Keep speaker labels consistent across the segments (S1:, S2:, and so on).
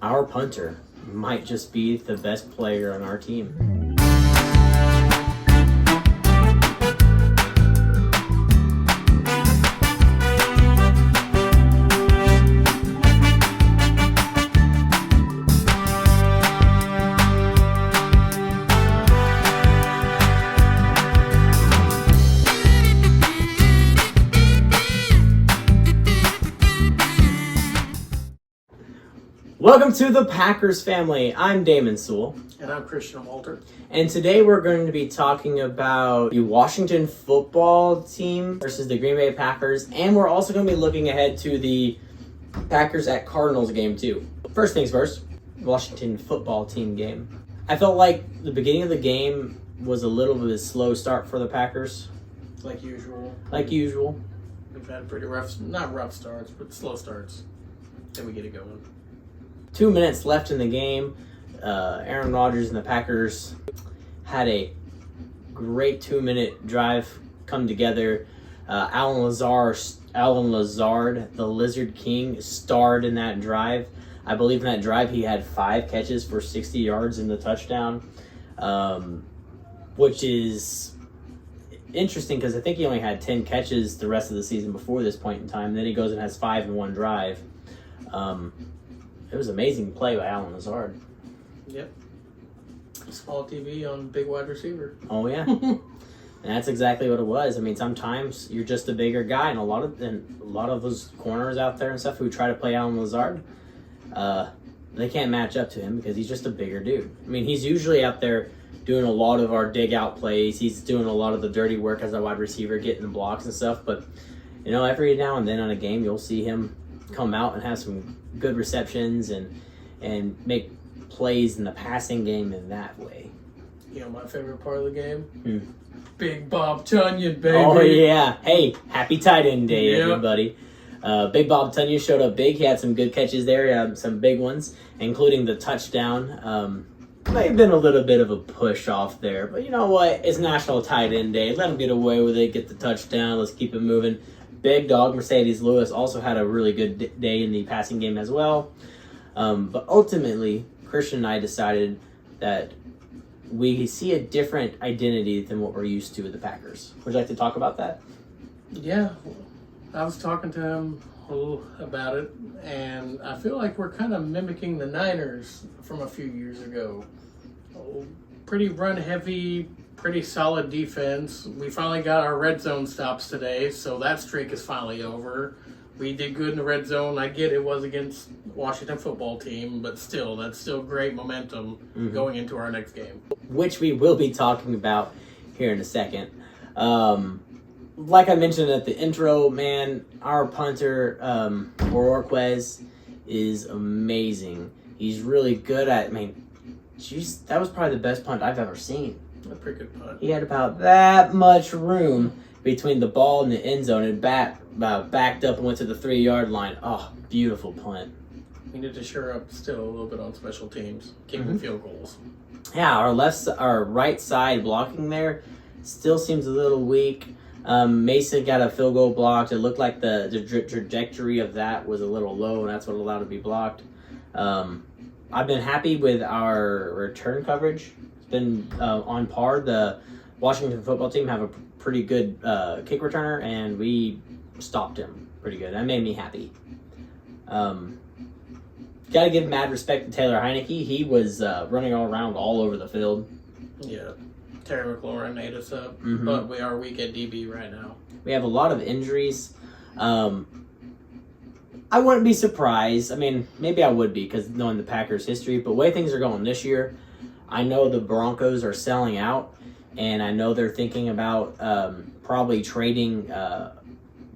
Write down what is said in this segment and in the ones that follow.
S1: our punter might just be the best player on our team. Welcome to the Packers family. I'm Damon Sewell.
S2: And I'm Christian Walter.
S1: And today we're going to be talking about the Washington football team versus the Green Bay Packers. And we're also going to be looking ahead to the Packers at Cardinals game too. First things first, Washington football team game. I felt like the beginning of the game was a little bit of a slow start for the Packers.
S2: Like usual.
S1: We've
S2: had pretty not rough starts, but slow starts. Then we get it going.
S1: 2 minutes left in the game. Aaron Rodgers and the Packers had a great 2-minute drive come together. Alan Lazard, the Lizard King, starred in that drive. I believe in that drive he had 5 catches for 60 yards in the touchdown, which is interesting because I think he only had 10 catches the rest of the season before this point in time. Then he goes and has 5 in one drive. It was an amazing play by Alan Lazard.
S2: Yep. Small TV on big wide receiver.
S1: Oh, yeah. And that's exactly what it was. I mean, sometimes you're just a bigger guy, and a lot of those corners out there and stuff who try to play Alan Lazard, they can't match up to him because he's just a bigger dude. I mean, he's usually out there doing a lot of our dig-out plays. He's doing a lot of the dirty work as a wide receiver, getting the blocks and stuff. But, you know, every now and then on a game, you'll see him come out and have some good receptions and make plays in the passing game in that way.
S2: You know my favorite part of the game? Big Bob Tunyon, baby.
S1: Oh, yeah. Hey, happy tight end day, everybody. Big Bob Tunyon showed up big. He had some good catches there, some big ones, including the touchdown. May have been a little bit of a push off there, but you know what? It's National Tight End Day. Let him get away with it, get the touchdown. Let's keep it moving. Big dog Mercedes Lewis also had a really good day in the passing game as well. But ultimately, Christian and I decided that we see a different identity than what we're used to with the Packers. Would you like to talk about that?
S2: Yeah. I was talking to him about it, and I feel like we're kind of mimicking the Niners from a few years ago. Pretty run-heavy, pretty solid defense. We finally got our red zone stops today, so that streak is finally over. We did good in the red zone. I get it was against Washington football team, but still, that's still great momentum going into our next game.
S1: Which we will be talking about here in a second. Like I mentioned at the intro, man, our punter, Orquez, is amazing. He's really good at, jeez, that was probably the best punt I've ever seen.
S2: A pretty good punt.
S1: He had about that much room between the ball and the end zone and backed up and went to the 3-yard line. Oh, beautiful punt.
S2: We need to shore up still a little bit on special teams, kicking field goals.
S1: Yeah, our right side blocking there still seems a little weak. Mason got a field goal blocked. It looked like the trajectory of that was a little low, and that's what allowed it to be blocked. I've been happy with our return coverage. It's been on par. The Washington football team have a pretty good kick returner, and we stopped him pretty good. That made me happy. Got to give mad respect to Taylor Heineke. He was running all around all over the field.
S2: Yeah. Terry McLaurin ate us up, but we are weak at DB right now.
S1: We have a lot of injuries. I wouldn't be surprised. I mean, maybe I would be because knowing the Packers' history, but the way things are going this year, I know the Broncos are selling out, and I know they're thinking about probably trading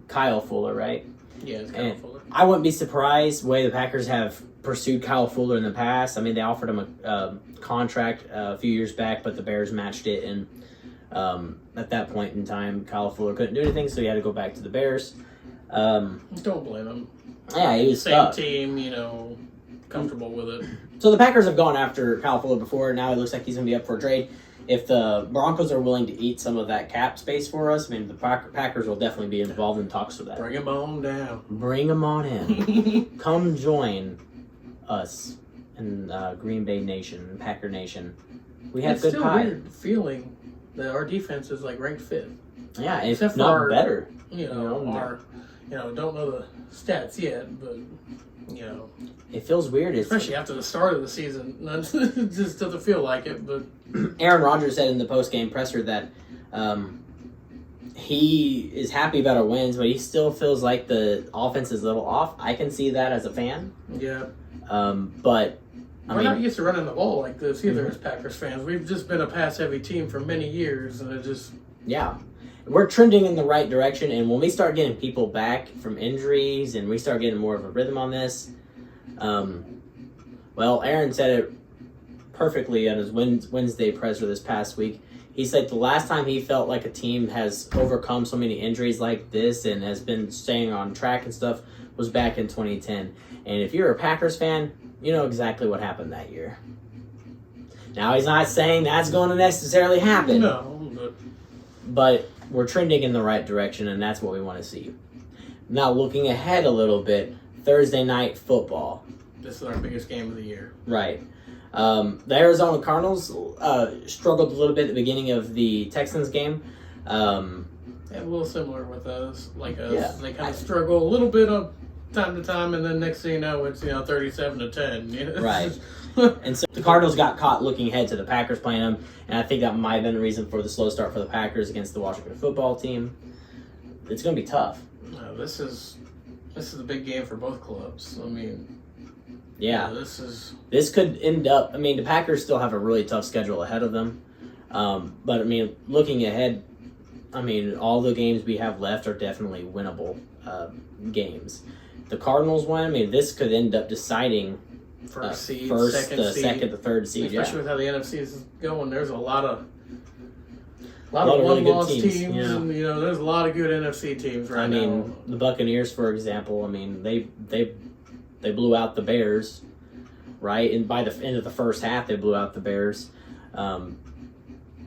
S1: Kyle Fuller, right?
S2: Yeah, it's Kyle Fuller.
S1: I wouldn't be surprised the way the Packers have pursued Kyle Fuller in the past. I mean, they offered him a contract a few years back, but the Bears matched it, and at that point in time, Kyle Fuller couldn't do anything, so he had to go back to the Bears.
S2: Don't blame him.
S1: Yeah, he was
S2: same
S1: stuck.
S2: Team, comfortable with it.
S1: So the Packers have gone after Kyle Fuller before. Now it looks like he's going to be up for a trade. If the Broncos are willing to eat some of that cap space for us, I mean, the Packers will definitely be involved in talks for that.
S2: Bring them on down.
S1: Bring them on in. Come join us and Green Bay Nation, Packer Nation. We have
S2: It's
S1: good
S2: still
S1: pie.
S2: weird feeling that our defense is like ranked fifth.
S1: Yeah, if
S2: Except for
S1: not
S2: our-
S1: better.
S2: Don't know the stats yet, but
S1: It feels weird. It's
S2: especially after the start of the season, it just doesn't feel like it. But
S1: Aaron Rodgers said in the post-game presser that he is happy about our wins, but he still feels like the offense is a little off. I can see that as a fan.
S2: yeah,
S1: But I
S2: we're
S1: mean,
S2: not used to running the ball like this either as Packers fans. We've just been a pass-heavy team for many years, and it just
S1: yeah, we're trending in the right direction. And when we start getting people back from injuries and we start getting more of a rhythm on this, well, Aaron said it perfectly on his Wednesday presser this past week. He said the last time he felt like a team has overcome so many injuries like this and has been staying on track and stuff was back in 2010. And if you're a Packers fan, you know exactly what happened that year. Now, he's not saying that's going to necessarily happen.
S2: no.
S1: But we're trending in the right direction, and that's what we want to see. Now, looking ahead a little bit, Thursday night football.
S2: This is our biggest game of the year.
S1: Right. The Arizona Cardinals struggled a little bit at the beginning of the Texans game.
S2: Yeah, a little similar with us. Like us,
S1: Yeah.
S2: they kind of struggle a little bit of time to time, and then next thing you know, it's 37-10.
S1: Right. And so the Cardinals got caught looking ahead to the Packers playing them, and I think that might have been the reason for the slow start for the Packers against the Washington football team. It's going to be tough.
S2: No, this is a big game for both clubs. I mean,
S1: Yeah.
S2: This
S1: could end up, I mean, the Packers still have a really tough schedule ahead of them. But, I mean, looking ahead, I mean, all the games we have left are definitely winnable games. The Cardinals one, I mean, this could end up deciding
S2: first seed,
S1: second, the third seed.
S2: Especially with how the NFC is going, there's a lot of
S1: really
S2: one-loss
S1: good
S2: teams,
S1: teams, yeah.
S2: and there's a lot of good NFC teams right
S1: I
S2: now.
S1: mean, the Buccaneers, for example, I mean, they blew out the Bears, right? And by the end of the first half, they blew out the Bears.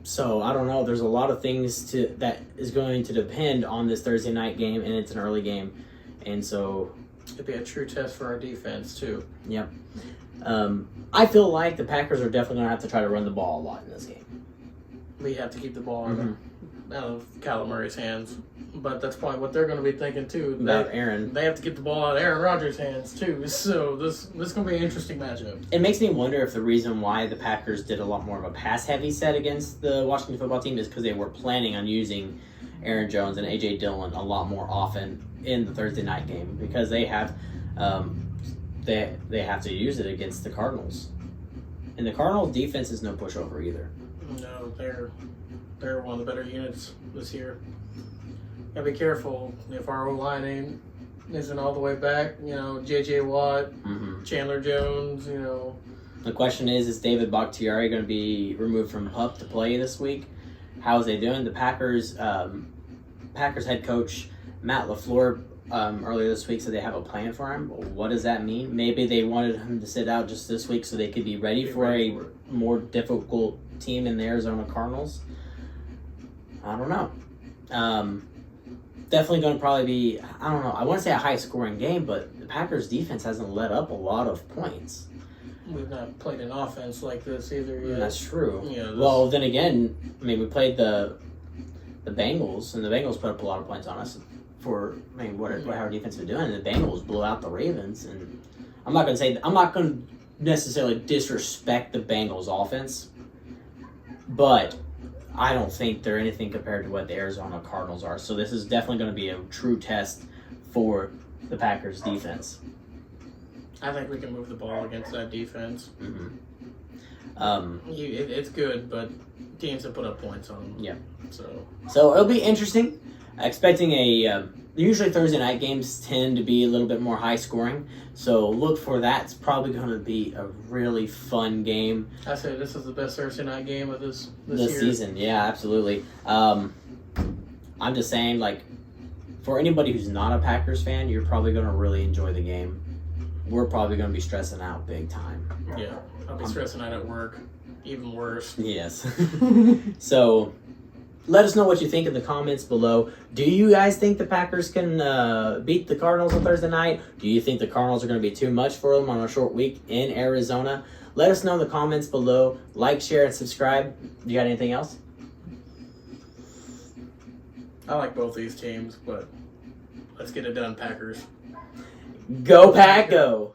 S1: So I don't know. There's a lot of things that is going to depend on this Thursday night game, and it's an early game, and so
S2: it'd be a true test for our defense too.
S1: Yep. I feel like the Packers are definitely going to have to try to run the ball a lot in this game.
S2: We have to keep the ball out of Kyler Murray's hands, but that's probably what they're going to be thinking too.
S1: About Aaron.
S2: They have to get the ball out of Aaron Rodgers' hands too. So this is going to be an interesting matchup.
S1: It makes me wonder if the reason why the Packers did a lot more of a pass-heavy set against the Washington football team is because they were planning on using Aaron Jones and A.J. Dillon a lot more often in the Thursday night game because they have they have to use it against the Cardinals. And the Cardinals' defense is no pushover either.
S2: No, they're one of the better units this year. Gotta be careful if our O-line isn't all the way back. J.J. Watt, Chandler Jones.
S1: The question is David Bakhtiari going to be removed from PUP to play this week? How's they doing? The Packers head coach Matt LaFleur earlier this week said they have a plan for him. What does that mean? Maybe they wanted him to sit out just this week so they could be ready for a more difficult team in the Arizona Cardinals. I don't know. Definitely going to probably be, I don't know, I want to say a high-scoring game, but the Packers' defense hasn't let up a lot of points.
S2: We've not played an offense like this either yet.
S1: That's true.
S2: Yeah,
S1: well, then again, I mean, we played the Bengals, and the Bengals put up a lot of points on us for, I mean, what our defense been doing. And the Bengals blew out the Ravens, and I'm not going to necessarily disrespect the Bengals offense, but I don't think they're anything compared to what the Arizona Cardinals are. So this is definitely going to be a true test for the Packers defense.
S2: I think we can move the ball against that defense.
S1: Mm-hmm.
S2: It's good, but teams have put up points on them.
S1: Yeah.
S2: So
S1: it'll be interesting. Expecting usually Thursday night games tend to be a little bit more high scoring. So look for that. It's probably going to be a really fun game.
S2: I say this is the best Thursday night game of this
S1: year. Season. Yeah, absolutely. I'm just saying, like, for anybody who's not a Packers fan, you're probably going to really enjoy the game. We're probably going to be stressing out big time.
S2: Yeah, I'll be stressing out at work. Even worse.
S1: Yes. So, Let us know what you think in the comments below. Do you guys think the Packers can beat the Cardinals on Thursday night? Do you think the Cardinals are going to be too much for them on a short week in Arizona? Let us know in the comments below. Like, share, and subscribe. You got anything else?
S2: I like both these teams, but let's get it done, Packers.
S1: Go Pack, go!